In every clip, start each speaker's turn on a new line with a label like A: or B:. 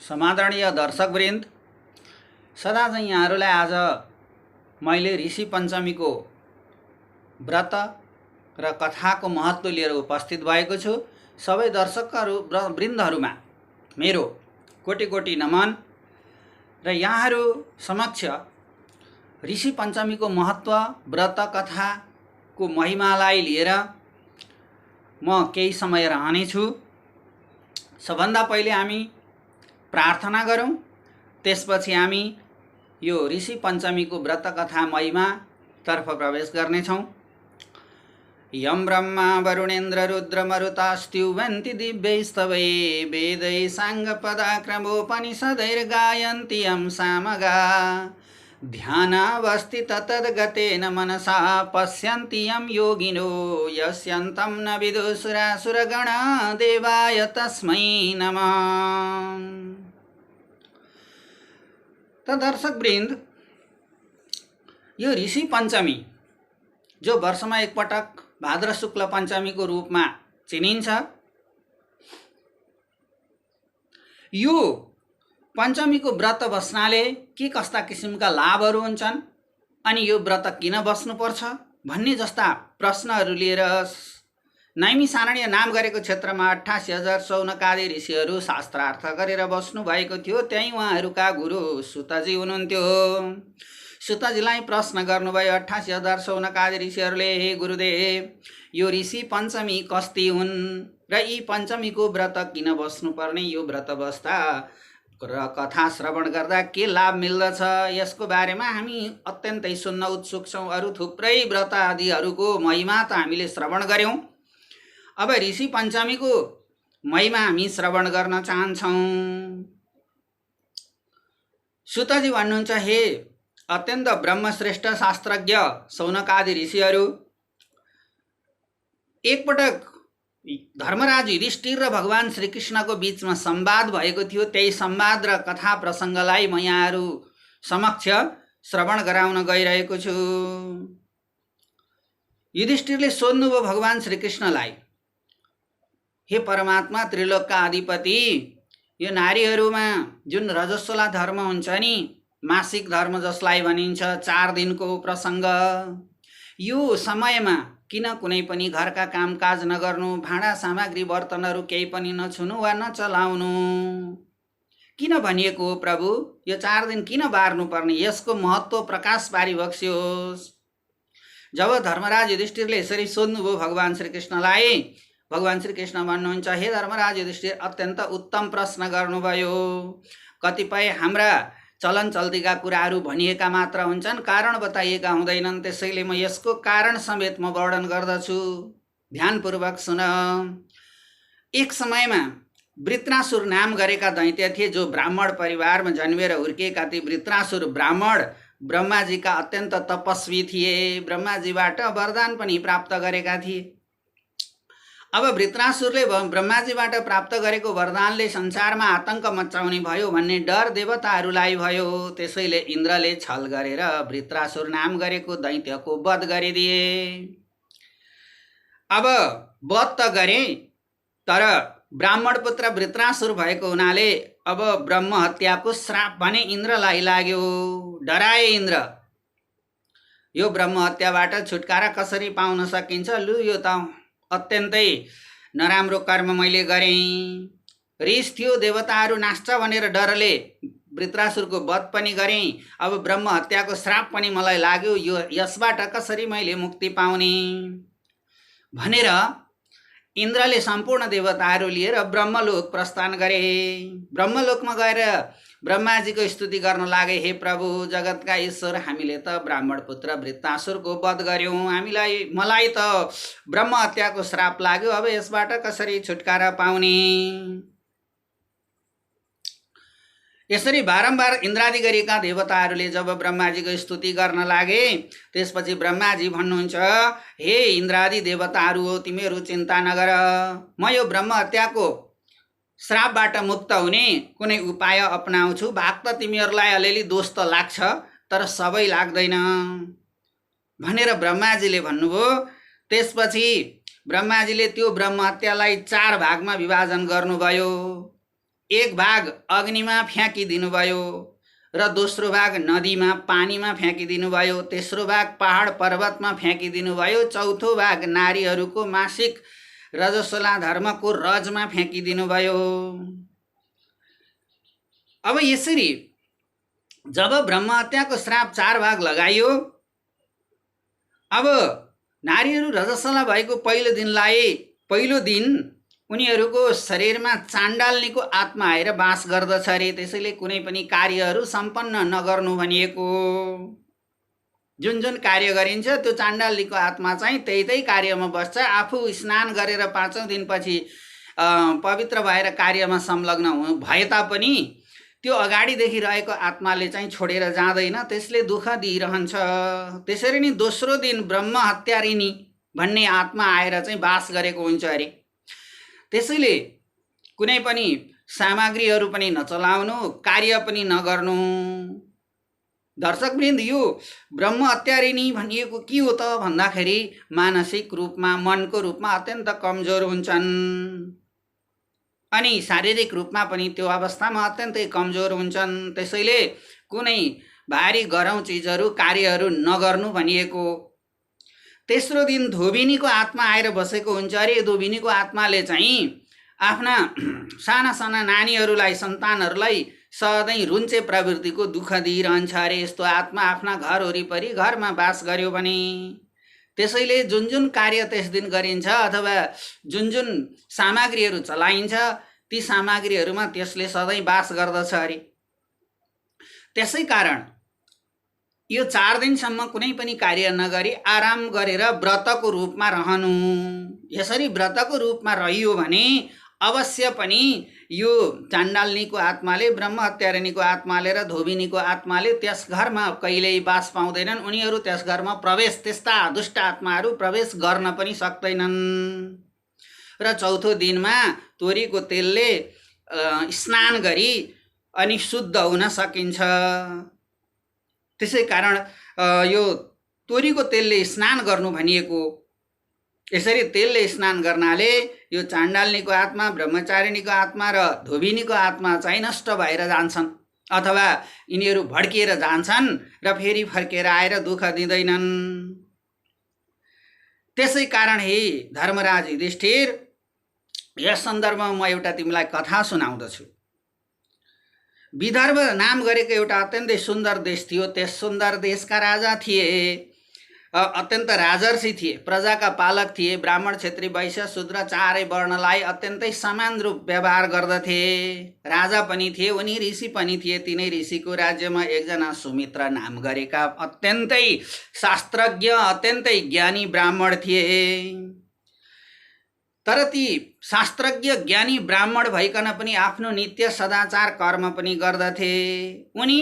A: समादरणीय दर्शकवृन्द, सदा चाहिँ यहाँहरूलाई आज मैले ऋषि पञ्चमीको व्रत र कथाको महत्त्व लिएर उपस्थित भएको छु। सबै दर्शकहरू वृन्दहरूमा मेरो कोटि कोटि नमन र यहाँहरू समक्ष ऋषि पञ्चमीको महत्त्व, व्रत कथाको महिमालाई लिएर म केही समय रहनेछु। सबभन्दा पहिले हामी प्रार्थना गरौँ, त्यसपछि हामी यो ऋषि पञ्चमीको व्रत कथा महिमातर्फ प्रवेश गर्नेछौँ। यं ब्रह्मा वरुणेन्द्र रुद्र मरुतास्त्युवन्ति दिव्यैस्तवै वेदै साङ्गपदाक्रमोपनिषदैर्गायन्ति यं सामगा ध्यानावस्थित तद्गतेन मनसा पश्यन्ति यं योगिनो यस्यन्तं न विदुषुरासुरगणा देवाय तस्मै नमः। त दर्शकवृन्द, यो ऋषि पञ्चमी जो वर्षमा एकपटक भाद्र शुक्ल पञ्चमीको रूपमा चिनिन्छ, यो पञ्चमीको व्रत बस्नाले के कस्ता किसिमका लाभहरू हुन्छन् अनि यो व्रत किन बस्नुपर्छ भन्ने जस्ता प्रश्नहरू लिएर नैमिषारण्य नाम गरेको क्षेत्रमा 88,000 शौनकादि ऋषिहरू शास्त्रार्थ गरेर बस्नु भएको थियो। त्यही उहाँहरूका गुरु सुतजी हुनुहुन्थ्यो। सुतजीलाई प्रश्न गर्नुभयो 88,000 शौनकादि ऋषिहरूले, हे गुरुदेव, यो ऋषि पञ्चमी कस्ती हुन् र यी पञ्चमीको व्रत किन बस्नुपर्ने, यो व्रत बस्दा र कथा श्रवण गर्दा के लाभ मिल्दछ, यसको बारेमा हामी अत्यन्तै सुन्न उत्सुक छौँ। अरू थुप्रै व्रत आदिहरूको महिमा त हामीले श्रवण गऱ्यौँ, अब ऋषि पञ्चमीको महिमा हामी श्रवण गर्न चाहन्छौँ। सुतजी भन्नुहुन्छ, हे अत्यन्त ब्रह्मश्रेष्ठ शास्त्रज्ञ शौनकादि ऋषिहरू, एकपटक धर्मराज युधिष्ठिर र भगवान श्रीकृष्णको बीचमा संवाद भएको थियो। त्यही संवाद र कथा प्रसङ्गलाई म यहाँहरू समक्ष श्रवण गराउन गइरहेको छु। युधिष्ठिरले सोध्नुभयो भगवान श्रीकृष्णलाई, हे परमात्मा, त्रिलोकका अधिपति, यो नारीहरूमा जुन रजस्वला धर्म हुन्छ नि, मासिक धर्म जसलाई भनिन्छ, 4 दिनको प्रसङ्ग, यो समयमा किन कुनै पनि घरका कामकाज नगर्नु, भाँडा सामग्री बर्तनहरू केही पनि नछुनु वा नचलाउनु किन भनिएको हो प्रभु? यो 4 दिन किन बार्नुपर्ने, यसको महत्त्व प्रकाश पारिबक्स्योस्। जब धर्मराज युधिष्ठिरले यसरी सोध्नुभयो भगवान श्रीकृष्णलाई, भगवान श्रीकृष्ण भन्नुहुन्छ, हे धर्मराज युधिष्ठिर, अत्यन्त उत्तम प्रश्न गर्नुभयो। कतिपय हाम्रा चलन चल्तीका कुराहरू भनिएका मात्र हुन्छन्, कारण बताइएका हुँदैनन्। त्यसैले म यसको कारण समेत म वर्णन गर्दछु, ध्यानपूर्वक सुन। एक समयमा वृत्रासुर नाम गरेका दैत्य थिए, जो ब्राह्मण परिवारमा जन्मेर हुर्किएका थिए। वृत्रासुर ब्राह्मण ब्रह्माजीका अत्यन्त तपस्वी थिए, ब्रह्माजीबाट वरदान पनि प्राप्त गरेका थिए। अब वृत्रासुरले ब्रह्माजीबाट प्राप्त गरेको वरदानले संसारमा आतंक मचाउने भयो भन्ने डर देवताहरूलाई भयो। त्यसैले इन्द्रले छल गरेर वृत्रासुर नाम गरेको दैत्यको वध गरिदिए। अब वध त गरे, तर ब्राह्मण पुत्र वृत्रासुर भएको हुनाले अब ब्रह्म हत्याको श्राप भने इन्द्रलाई लाग्यो। डराए इन्द्र, यो ब्रह्म हत्याबाट छुटकारा कसरी पाउन सकिन्छ? लु, यो त अत्यन्तै नराम्रो कर्म मैले गरेँ। रिस थियो, देवताहरू नाच्छ भनेर डरले वृत्रासुरको वध पनि गरेँ। अब ब्रह्म हत्याको श्राप पनि मलाई लाग्यो, यो यसबाट कसरी मैले मुक्ति पाउने भनेर इन्द्रले सम्पूर्ण देवताहरू लिएर ब्रह्मलोक प्रस्थान गरे। ब्रह्मलोकमा गएर ब्रह्माजीको स्तुति गर्न लागे, हे प्रभु, जगतका ईश्वर, हामीले त ब्राह्मण पुत्र वृत्रासुरको वध गर्यौँ, मलाई त ब्रह्म हत्याको श्राप लाग्यो, अब यसबाट कसरी छुटकारा पाउने? यसरी बारम्बार इन्द्रादि गरेका देवताहरूले जब ब्रह्माजीको स्तुति गर्न लागे, त्यसपछि ब्रह्माजी भन्नुहुन्छ, हे इन्द्रादि देवताहरू हो, तिमीहरू चिन्ता नगर, म यो ब्रह्म हत्याको श्रापबाट मुक्त हुने कुनै उपाय अपनाउँछु। भाग त तिमीहरूलाई अलिअलि दोष त लाग्छ, तर सबै लाग्दैन भनेर ब्रह्माजीले भन्नुभयो। त्यसपछि ब्रह्माजीले त्यो ब्रह्म हत्यालाई 4 भागमा विभाजन गर्नुभयो। एक भाग अग्निमा फ्याँकिदिनु भयो र दोस्रो भाग नदीमा पानीमा फ्याँकिदिनु भयो, तेस्रो भाग पहाड पर्वतमा फ्याँकिदिनु भयो, चौथो भाग नारीहरूको मासिक रजस्वला धर्मको रजमा फ्याँकिदिनु भयो। अब यसरी जब ब्रह्महत्याको श्राप 4 भाग लगाइयो, अब नारीहरू रजस्वला भएको पहिलो दिन उनीहरूको शरीरमा चाण्डाल्नीको आत्मा आएर बास गर्दछ अरे। त्यसैले कुनै पनि कार्यहरू सम्पन्न नगर्नु भनिएको। जुन जुन कार्य गरिन्छ त्यो चाण्डाल्नीको आत्मा चाहिँ त्यही कार्यमा बस्छ। आफू स्नान गरेर 5औं दिनपछि पवित्र भएर कार्यमा संलग्न भए तापनि त्यो अगाडिदेखि रहेको आत्माले चाहिँ छोडेर जाँदैन, त्यसले दुःख दिइरहन्छ। त्यसरी नै दोस्रो दिन ब्रह्म हत्यारिणी भन्ने आत्मा आएर चाहिँ बास गरेको हुन्छ अरे। त्यसैले कुनै पनि सामग्रीहरू पनि नचलाउनु, कार्य पनि नगर्नु। दर्शकवृन्द, यो ब्रह्म हत्यारिणी भनिएको के हो त भन्दाखेरि मानसिक रूपमा, मनको रूपमा अत्यन्त कमजोर हुन्छन् अनि शारीरिक रूपमा पनि त्यो अवस्थामा अत्यन्तै कमजोर हुन्छन्। त्यसैले कुनै भारी गरौँ चिजहरू, कार्यहरू नगर्नु भनिएको। तेस्रो दिन धोबिनीको आत्मा आएर बसेको हुन्छ अरे। धोबिनीको आत्माले चाहिँ आफ्ना साना साना नानीहरूलाई, सन्तानहरूलाई सधैँ रुन्चे प्रवृत्तिको दुःख दिइरहन्छ अरे। यस्तो आत्मा आफ्ना घर वरिपरि, घरमा बास गर्यो भने त्यसैले जुन जुन कार्य त्यस दिन गरिन्छ अथवा जुन जुन सामग्रीहरू चलाइन्छ ती सामग्रीहरूमा त्यसले सधैँ बास गर्दछ अरे। त्यसै कारण यो 4 दिनसम्म कुनै पनि कार्य नगरी आराम गरेर व्रतको रूपमा रहनु। यसरी व्रतको रूपमा रहियो भने अवश्य पनि यो चाण्डाल्नीको आत्माले, ब्रह्म हत्यारिणीको आत्माले र धोबिनीको आत्माले त्यस घरमा कहिल्यै बास पाउँदैनन्। उनीहरू त्यस घरमा प्रवेश, त्यस्ता दुष्ट आत्माहरू प्रवेश गर्न पनि सक्दैनन्। र चौथो दिनमा तोरीको तेलले स्नान गरी अनि शुद्ध हुन सकिन्छ। त्यसै कारण यो तोरीको तेलले स्नान गर्नु भनिएको। यसरी तेलले स्नान गर्नाले यो चाण्डाल्नीको आत्मा, ब्रह्मचारिणीको आत्मा र धोबिनीको आत्मा चाहिँ नष्ट भएर जान्छन् अथवा यिनीहरू भड्किएर जान्छन् र फेरि फर्केर आएर दुःख दिँदैनन्। त्यसै कारण हे धर्मराज युधिष्ठिर, यस सन्दर्भमा म एउटा तिमीलाई कथा सुनाउँदछु। विदर्भ नाम गरेको एउटा अत्यन्तै सुन्दर देश थियो। त्यस सुन्दर देशका राजा थिए, अत्यन्त राजर्षि थिए, प्रजाका पालक थिए। ब्राह्मण, क्षेत्री, वैश्य, शूद्र चारै वर्णलाई अत्यन्तै समान रूप व्यवहार गर्दथे। राजा पनि थिए, उनी ऋषि पनि थिए। तिनै ऋषिको राज्यमा एकजना सुमित्र नाम गरेका अत्यन्तै शास्त्रज्ञ, अत्यन्तै ज्ञानी ब्राह्मण थिए। तर ती शास्त्रज्ञ ज्ञानी ब्राह्मण भइकन पनि आफ्नो नित्य सदाचार कर्म पनि गर्दथे। उनी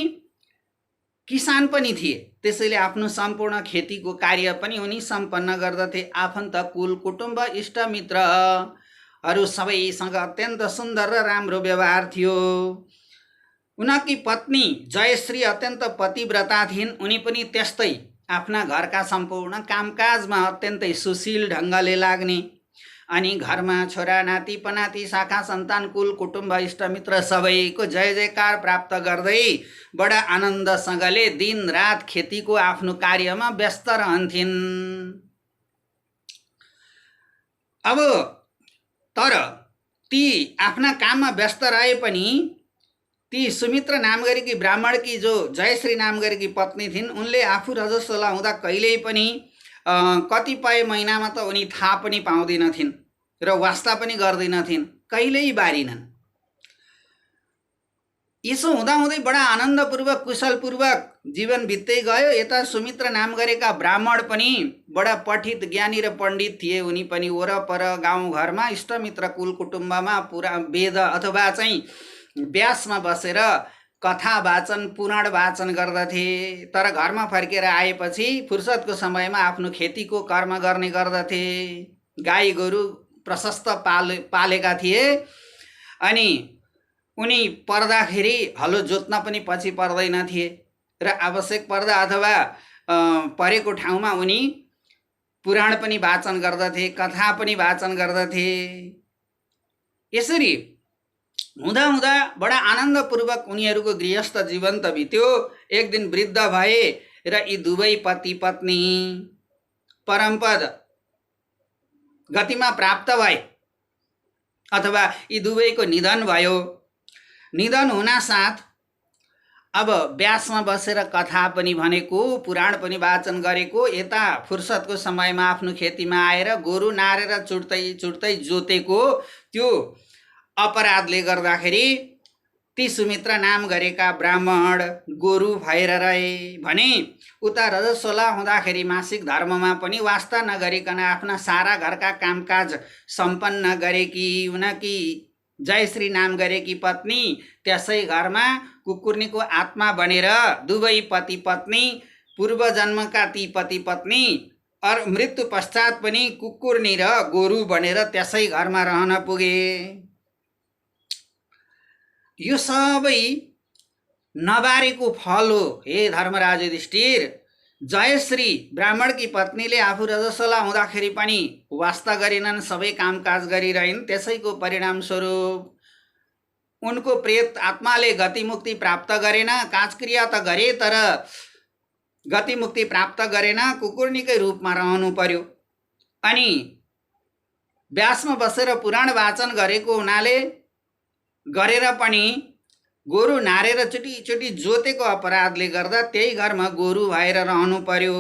A: किसान पनि थिए, त्यसैले आफ्नो सम्पूर्ण खेतीको कार्य पनि उनी सम्पन्न गर्दथे। आफन्त, कुल कुटुम्ब, इष्टमित्रहरू सबैसँग अत्यन्त सुन्दर र राम्रो व्यवहार थियो। उनकी पत्नी जयश्री अत्यन्त पतिव्रता थिइन्। उनी पनि त्यस्तै आफ्ना घरका सम्पूर्ण कामकाजमा अत्यन्तै सुशील ढङ्गले लाग्ने अनि घरमा छोरा नाति पनाति, शाखा सन्तान, कुल कुटुम्ब, इष्टमित्र सबैको जय जयकार प्राप्त गर्दै बडा आनन्दसँगले दिन रात खेतीको आफ्नो कार्यमा व्यस्त रहन्थिन्। अब तर ती आफ्ना काममा व्यस्त रहे पनि ती सुमित्र नाम गरेकी ब्राह्मणकी जो जयश्री नाम गरेकी पत्नी थिइन्, उनले आफू रजस्वला हुँदा कहिल्यै पनि कतिपय महिनामा त उनी थाहा पनि पाउँदैनथिन् र वास्ता पनि गर्दैनथिन्, कहिल्यै बारिनन्। यसो हुँदाहुँदै बडा आनन्दपूर्वक कुशलपूर्वक जीवन बित्दै गयो। यता सुमित्र नाम गरेका ब्राह्मण पनि बडा पठित, ज्ञानी र पण्डित थिए। उनी पनि वरपर गाउँघरमा इष्टमित्र, कुल कुटुम्बमा पुरा वेद अथवा चाहिँ व्यासमा बसेर कथा वाचन, पुराण वाचन गर्दथे। तर घरमा फर्केर आएपछि फुर्सदको समयमा आफ्नो खेतीको कर्म गर्ने गर्दथे। गाई गोरु प्रशस्त पालेका थिए अनि उनी पर्दाखेरि हलो जोत्न पनि पछि पर्दैन थिए र आवश्यक पर्दा अथवा परेको ठाउँमा उनी पुराण पनि वाचन गर्दथे, कथा पनि वाचन गर्दथे। यसरी हुँदा हुँदा बडा आनन्दपूर्वक उनीहरूको गृहस्थ जीवन त बित्यो। एक दिन वृद्ध भए र यी दुवै पति पत्नी परमपद गतिमा प्राप्त भए, अथवा यी दुवैको निधन भयो। निधन हुनासाथ अब व्यासमा बसेर कथा पनि भनेको, पुराण पनि वाचन गरेको, यता फुर्सदको समयमा आफ्नो खेतीमा आएर गोरु नारेर चुड्दै चुड्दै जोतेको त्यो अपराधले गर्दाखेरि ती सुमित्रा नाम गरेका ब्राह्मण गोरु भएर रहे भने उता रजस्वला हुँदाखेरि मासिक धर्ममा पनि वास्ता नगरिकन आफ्ना सारा घरका कामकाज सम्पन्न गरेकी उनकी जयश्री नाम गरेकी पत्नी त्यसै घरमा कुकुर्नीको आत्मा बनेर दुवै पति पत्नी पूर्व जन्मका ती पति पत्नी मृत्यु पश्चात पनि कुकुर्नी र गोरु बनेर त्यसै घरमा रहन पुगे। यो सबै नबारेको फल हो हे धर्मराज युधिष्ठिर। जयश्री ब्राह्मणकी पत्नीले आफू रजस्वला हुँदाखेरि पनि वास्ता गरिनन्, सबै कामकाज गरिरहन्। त्यसैको परिणाम स्वरूप उनको प्रेत आत्माले गतिमुक्ति प्राप्त गरेन। काजक्रिया त गरे तर गतिमुक्ति प्राप्त गरेन, कुकुर्नीकै रूपमा रहनु पर्यो। अनि व्यासमा बसेर पुराण वाचन गरेको हुनाले गरेर पनि गोरु नारेर चुटी चुटी जोतेको अपराधले गर्दा त्यही घरमा गोरु भएर रहनु पर्यो।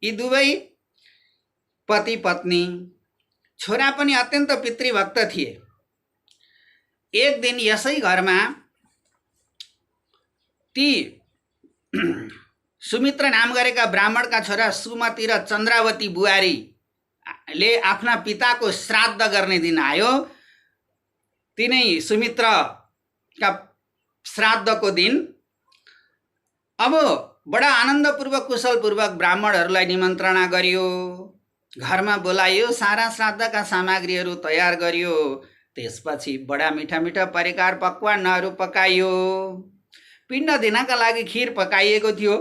A: यी दुवै पति पत्नी, छोरा पनि अत्यन्त पितृभक्त थिए। एक दिन यसै घरमा ती सुमित्र नाम गरेका ब्राह्मणका छोरा सुमति र चन्द्रावती बुहारीले आफ्ना पिताको श्राद्ध गर्ने दिन आयो। तिनै सुमित्रका श्राद्धको दिन अब बडा आनन्दपूर्वक कुशलपूर्वक ब्राह्मणहरूलाई निमन्त्रणा गरियो, घरमा बोलाइयो, सारा श्राद्धका सामग्रीहरू तयार गरियो। त्यसपछि बडा मिठा मिठा परिकार पकवानहरू पकाइयो। पिण्ड दिनका लागि खिर पकाइएको थियो।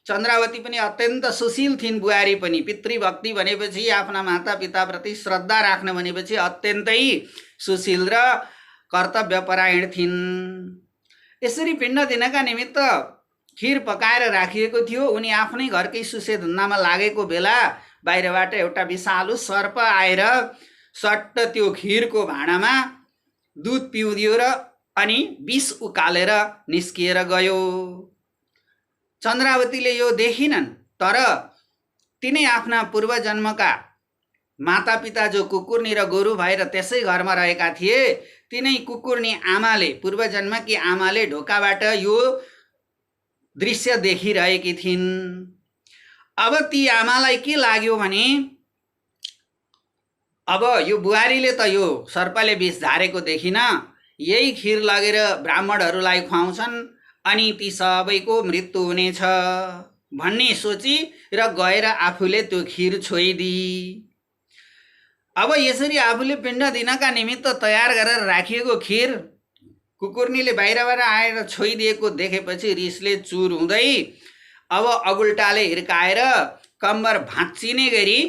A: चन्द्रावती पनि अत्यन्त सुशील थिइन्, बुहारी पनि। पितृभक्ति भनेपछि आफ्ना माता पिताप्रति श्रद्धा राख्न भनेपछि अत्यन्तै सुशील र कर्तव्यपरायण थिइन्। यसरी पिण्ड दिनका निमित्त खिर पकाएर राखिएको थियो। उनी आफ्नै घरकै सुसे धन्दामा लागेको बेला बाहिरबाट एउटा विषालु सर्प आएर सट्ट त्यो खिरको भाँडामा दुध पिउदियो र अनि विष उकालेर निस्किएर गयो। चन्द्रावतीले यो देखिनन्, तर तिनै आफ्ना पूर्व जन्मका माता पिता जो कुकुर्नी र गोरु भएर त्यसै घरमा रहेका थिए, तिनै कुकुर्नी आमाले, पूर्व जन्मकी आमाले ढोकाबाट यो दृश्य देखिरहेकी थिइन्। अब ती आमालाई के लाग्यो भने अब यो बुहारीले त यो सर्पले विष झारेको देखिन, यही खिर लगेर ब्राह्मणहरूलाई खुवाउँछन् अनि ती सबैको मृत्यु हुनेछ भन्ने सोची र गएर आफूले त्यो खिर छोइदी। अब यसरी आफूले पिण्ड दिनका निमित्त तयार गरेर राखिएको खिर कुकुर्नीले बाहिरबाट आएर छोइदिएको देखेपछि रिसले चुर हुँदै अब अगुल्टाले हिर्काएर कम्बर भाँचिने गरी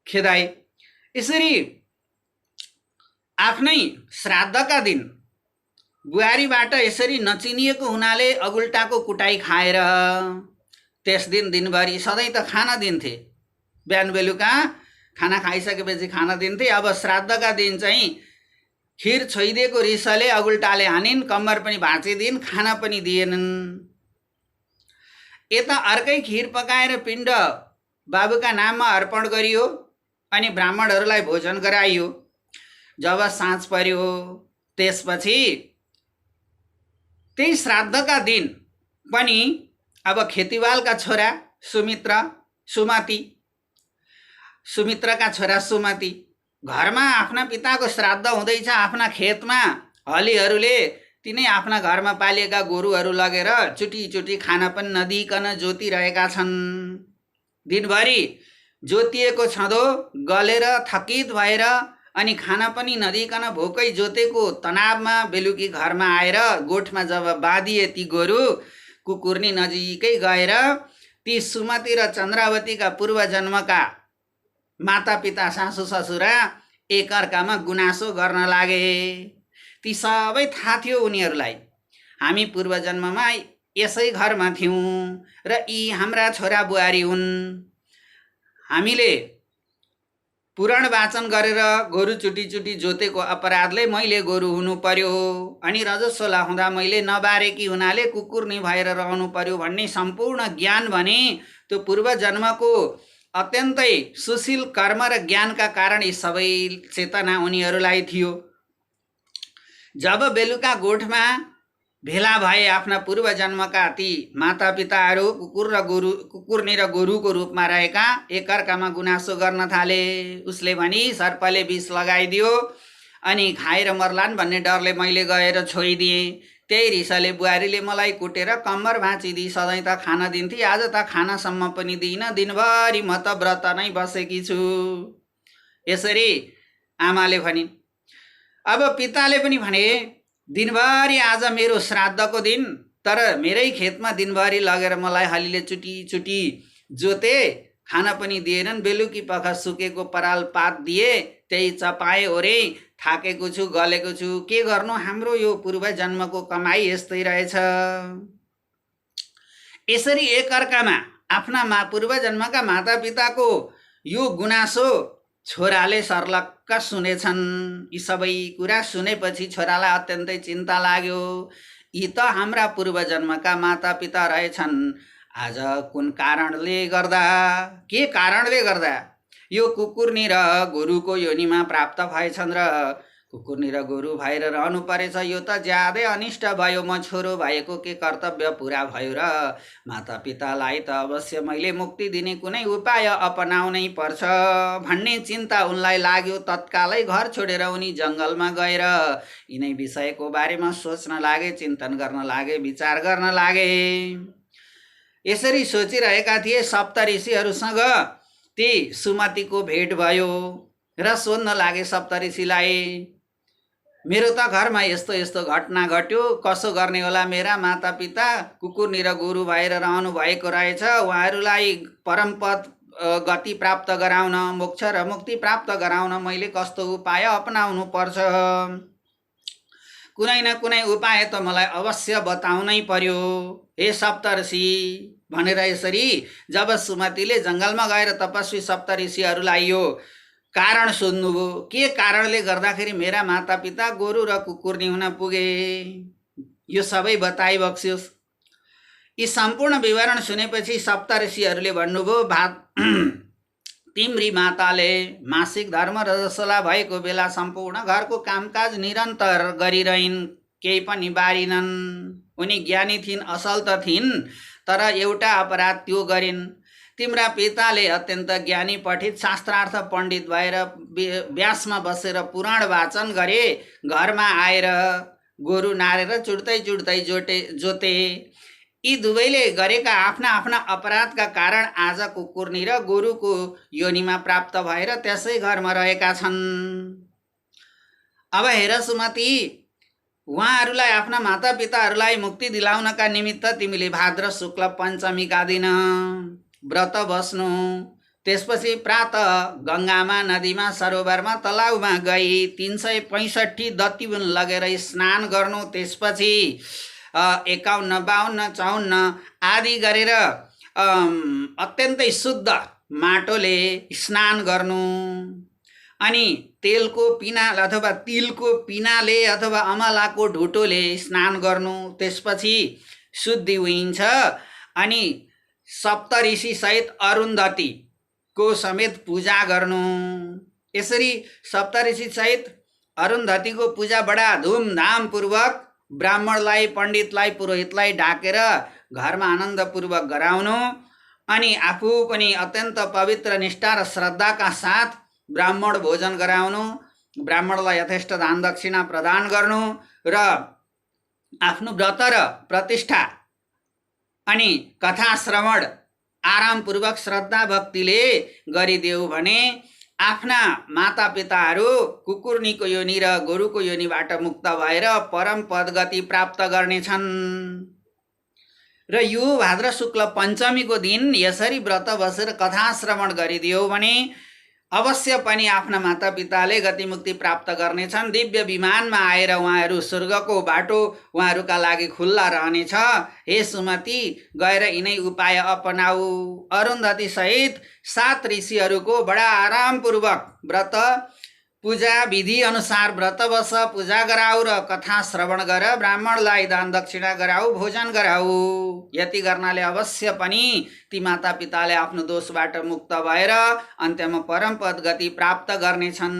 A: खेदाए। यसरी आफ्नै श्राद्धका दिन बुहारीबाट यसरी नचिनिएको हुनाले अगुल्टाको कुटाई खाएर त्यस दिन दिनभरि सधैँ त खाना दिन्थे, बिहान बेलुका खाना खाइसकेपछि खाना दिन्थे। अब श्राद्धका दिन चाहिँ खिर छोइदिएको रिसले अगुल्टाले हानिन्, कम्मर पनि भाँचिदिन्, खाना पनि दिएनन्। यता अर्कै खिर पकाएर पिण्ड बाबुका नाममा अर्पण गरियो अनि ब्राह्मणहरूलाई भोजन गराइयो। जब साँझ पर्यो त्यसपछि त्यही श्राद्धका दिन पनि अब खेतीवालका छोरा सुमित्रका छोरा सुमति घरमा आफ्ना पिताको श्राद्ध हुँदैछ। आफ्ना खेतमा हलीहरूले तिनै आफ्ना घरमा पालिएका गोरुहरू लगेर चुटी चुटी खाना पनि नदिइकन जोतिरहेका छन्। दिनभरि जोतिएको छँदो गलेर थकित भएर अनि खाना पनि नदिइकन भोकै जोतेको तनावमा बेलुकी घरमा आएर गोठमा जब बाँधिए ती गोरु, कुकुर्नी नजिकै गएर ती सुमति र चन्द्रावतीका पूर्व जन्मका माता पिता सासू ससुरा एकअर्कामा गुनासो गर्न लागे। ती सबै थाहा थियो उनीहरूलाई। हामी पूर्व जन्ममा यसै घरमा थियौँ र यी हाम्रा छोरा बुहारी हुन्। हामीले पुराण वाचन गरेर गोरु चुटी जोतेको अपराधले मैले गोरु हुनु पर्यो, अनि रजस्वला हुँदा मैले नबारेकी हुनाले कुकुर्नी भएर रहनु पर्यो भन्ने सम्पूर्ण ज्ञान भने त्यो पूर्व जन्मको अत्यन्तै सुशील कर्म र ज्ञानका कारण यी सबै चेतना उनीहरूलाई थियो। जब बेलुका गोठमा भेला भए आफ्ना पूर्व जन्मका ती मातापिताहरू कुकुर्नी र गोरुको रूपमा रहेका एकअर्कामा गुनासो गर्न थाले। उसले भनी सर्पले विष लगाइदियो अनि खाएर मर्लान् भन्ने डरले मैले गएर छोइदिएँ। त्यही रिसले बुहारीले मलाई कुटेर कम्मर भाँचिदिई सधैँ त खान दिन्थे, आज त खानासम्म पनि दिइन, दिनभरि म त व्रत नै बसेकी छु। यसरी आमाले भनिन्। अब पिताले पनि भने, दिनभरि आज मेरो श्राद्धको दिन, तर मेरै खेतमा दिनभरि लगेर मलाई हलीले चुटी जोते, खाना पनि दिएनन्। बेलुकी पख सुकेको पराल पात दिए, त्यही चपाए ओरे, थाकेको छु, गलेको छु, के गर्नु, हाम्रो यो पूर्व जन्मको कमाई यस्तै रहेछ। यसरी एकअर्कामा आफ्ना पूर्व जन्मका मातापिताको यो गुनासो छोराले सर्लक्क सुनेछन्। यी सबै कुरा सुनेपछि छोरालाई अत्यन्तै चिन्ता लाग्यो। यी त हाम्रा पूर्व जन्मका मातापिता रहेछन्, आज कुन कारणले गर्दा, के कारणले गर्दा यो कुकुर्नी र गोरुको योनिमा प्राप्त भएछन् र कुकुर्नी र गोरु भएर रहनु परेछ, यो त ज्यादै अनिष्ट भयो। म छोरो भएको के कर्तव्य पुरा भयो र मातापितालाई त अवश्य मैले मुक्ति दिने कुनै उपाय अपनाउनै पर्छ भन्ने चिन्ता उनलाई लाग्यो। तत्कालै घर छोडेर उनी जङ्गलमा गएर यिनै विषयको बारेमा सोच्न लागे, चिन्तन गर्न लागे, विचार गर्न लागे। यसरी सोचिरहेका थिए, सप्तऋषिहरूसँग ती सुमतिको भेट भयो र सोध्न लागे सप्तऋषिलाई, मेरो त घरमा यस्तो यस्तो घटना घट्यो, कसो गर्ने होला, मेरा मातापिता कुकुर्नी र गोरु भएर रहनु भएको रहेछ, उहाँहरूलाई परमपद गति प्राप्त गराउन, मोक्ष र मुक्ति प्राप्त गराउन मैले कस्तो उपाय अपनाउनु पर्छ, कुनै न कुनै उपाय त मलाई अवश्य बताउनै पर्यो हे सप्तऋषि भनेर। यसरी जब सुमतिले जङ्गलमा गएर तपस्वी सप्तऋषिहरूलाई यो कारण सोध्नुभयो, के कारणले गर्दाखेरि मेरा मातापिता गोरु र कुकुर्नी हुन पुगे, यो सबै बताइ बक्स्योस्। यी सम्पूर्ण विवरण सुनेपछि सप्तऋषिहरूले भन्नुभयो, तिम्री माताले मासिक धर्म रजस्वला भएको बेला सम्पूर्ण घरको कामकाज निरन्तर गरिरहन्, केही पनि बारिनन्। उनी ज्ञानी थिइन्, असल त थिइन्, तर एउटा अपराध त्यो गरिन्। तिम्रा पिताले अत्यन्त ज्ञानी पण्डित शास्त्रार्थ पण्डित भएर व्यासमा बसेर पुराण वाचन गरे, घरमा आएर गोरु नारेर चुड्दै जोते। यी दुवैले गरेका आफ्ना आफ्ना अपराधका कारण आज कुकुर्नी र गोरुको योनिमा प्राप्त भएर त्यसै घरमा रहेका छन्। अब हेर सुमति, उहाँहरूलाई आफ्ना मातापिताहरूलाई मुक्ति दिलाउनका निमित्त तिमीले भाद्र शुक्ल पञ्चमीका दिन व्रत बस्नु, त्यसपछि प्रातः गङ्गामा, नदीमा, सरोवरमा, तलाउमा गई 365 दत्तिबुन लगेर स्नान गर्नु, त्यसपछि 51, 52, 54 आदि गरेर अत्यन्तै शुद्ध माटोले स्नान गर्नु, अनि तेलको पिना अथवा तिलको पिनाले अथवा अमलाको ढुटोले स्नान गर्नु, त्यसपछि शुद्धि हुन्छ। अनि सप्तऋषि सहित अरुन्धतीको समेत पूजा गर्नु। यसरी सप्तऋषि सहित अरुन्धतीको पूजा बडा धुमधाम पूर्वक ब्राह्मणलाई, पण्डितलाई, पुरोहितलाई डाकेर घरमा आनन्दपूर्वक गराउनु, अनि आफू पनि अत्यन्त पवित्र निष्ठा र श्रद्धाका साथ ब्राह्मण भोजन गराउनु, ब्राह्मणलाई यथेष्ट दान दक्षिणा प्रदान गर्नु र आफ्नो व्रत र प्रतिष्ठा अनि कथा श्रवण आरामपूर्वक श्रद्धा भक्तिले गरिदेऊ भने आफ्ना मातापिताहरू कुकुर्नीको योनि र गोरुको योनिबाट मुक्त भएर परम पदगति प्राप्त गर्नेछन्। र यो भाद्र शुक्ल पञ्चमीको दिन यसरी व्रत बसेर कथा श्रवण गरिदियो भने अवश्य पनि आफ्ना मातापिताले गतिमुक्ति प्राप्त गर्नेछन्। दिव्य विमानमा आएर उहाँहरू स्वर्गको बाटो उहाँहरूका लागि खुल्ला रहनेछ। हे सुमति, गएर यिनै उपाय अपनाऊ। अरुन्धती सहित 7 ऋषिहरूको बडा आरामपूर्वक व्रत पूजा विधि अनुसार व्रत बस, पूजा गराऊ र कथा श्रवण गर, ब्राह्मणलाई दान दक्षिणा गराऊ, भोजन गराऊ। यति गर्नाले अवश्य पनि ती मातापिताले आफ्नो दोषबाट मुक्त भएर अन्त्यमा परमपद गति प्राप्त गर्नेछन्।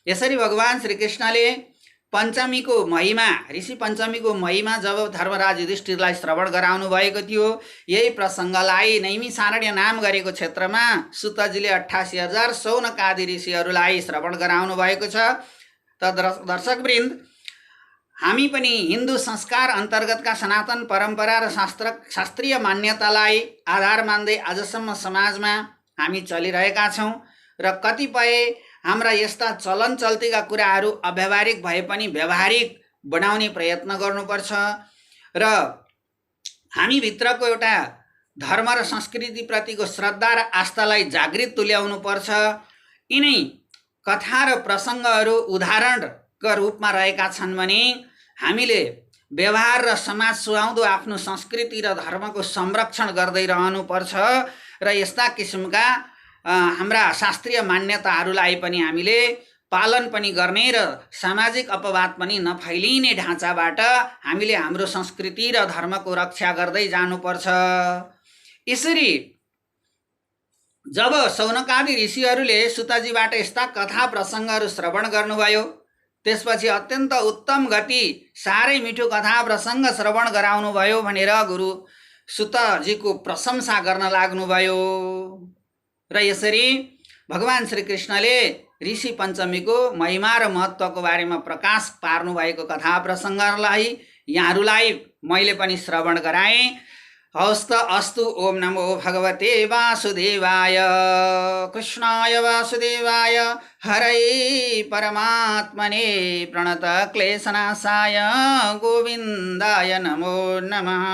A: यसरी भगवान श्रीकृष्णले पञ्चमीको महिमा, ऋषि पञ्चमीको महिमा जब धर्मराज युधिष्ठिरलाई श्रवण गराउनु भएको थियो, यही प्रसङ्गलाई नैमिषारण्य नाम गरेको क्षेत्रमा सुतजीले 88,000 शौनकादि ऋषिहरूलाई श्रवण गराउनु भएको छ। त दर्शकवृन्द, हामी पनि हिन्दू संस्कार अन्तर्गतका सनातन परम्परा र शास्त्रीय मान्यतालाई आधार मान्दै आजसम्म समाजमा हामी चलिरहेका छौँ र कतिपय हाम्रा यस्ता चलन चल्तीका कुराहरू अव्यावहारिक भए पनि व्यावहारिक बनाउने प्रयत्न गर्नुपर्छ र हामीभित्रको एउटा धर्म र संस्कृतिप्रतिको श्रद्धा र आस्थालाई जागृत तुल्याउनुपर्छ। यिनै कथा र प्रसङ्गहरू उदाहरणका रूपमा रहेका छन् भने हामीले व्यवहार र समाज सुहाउँदो आफ्नो संस्कृति र धर्मको संरक्षण गर्दै रहनुपर्छ र यस्ता किसिमका हाम्रा शास्त्रीय मान्यताहरूलाई पनि हामीले पालन पनि गर्ने र सामाजिक अपवाद पनि नफैलिने ढाँचाबाट हामीले हाम्रो संस्कृति र धर्मको रक्षा गर्दै जानुपर्छ। यसरी जब शौनकादि ऋषिहरूले सुतजीबाट यस्ता कथा प्रसङ्गहरू श्रवण गर्नुभयो, त्यसपछि अत्यन्त उत्तम गति साह्रै मिठो कथा प्रसङ्ग श्रवण गराउनु भयो भनेर गुरु सुतजीको प्रशंसा गर्न लाग्नुभयो। र यसरी भगवान श्रीकृष्णले ऋषि पञ्चमीको महिमा र महत्त्वको बारेमा प्रकाश पार्नु भएको कथा प्रसङ्गलाई यहाँहरूलाई मैले पनि श्रवण गराएँ। हस्त अस्तु। ओम नमो भगवते वासुदेवाय, कृष्णाय वासुदेवाय, हरये परमात्मने, प्रणत क्लेशनाशाय गोविन्दाय नमो नमः।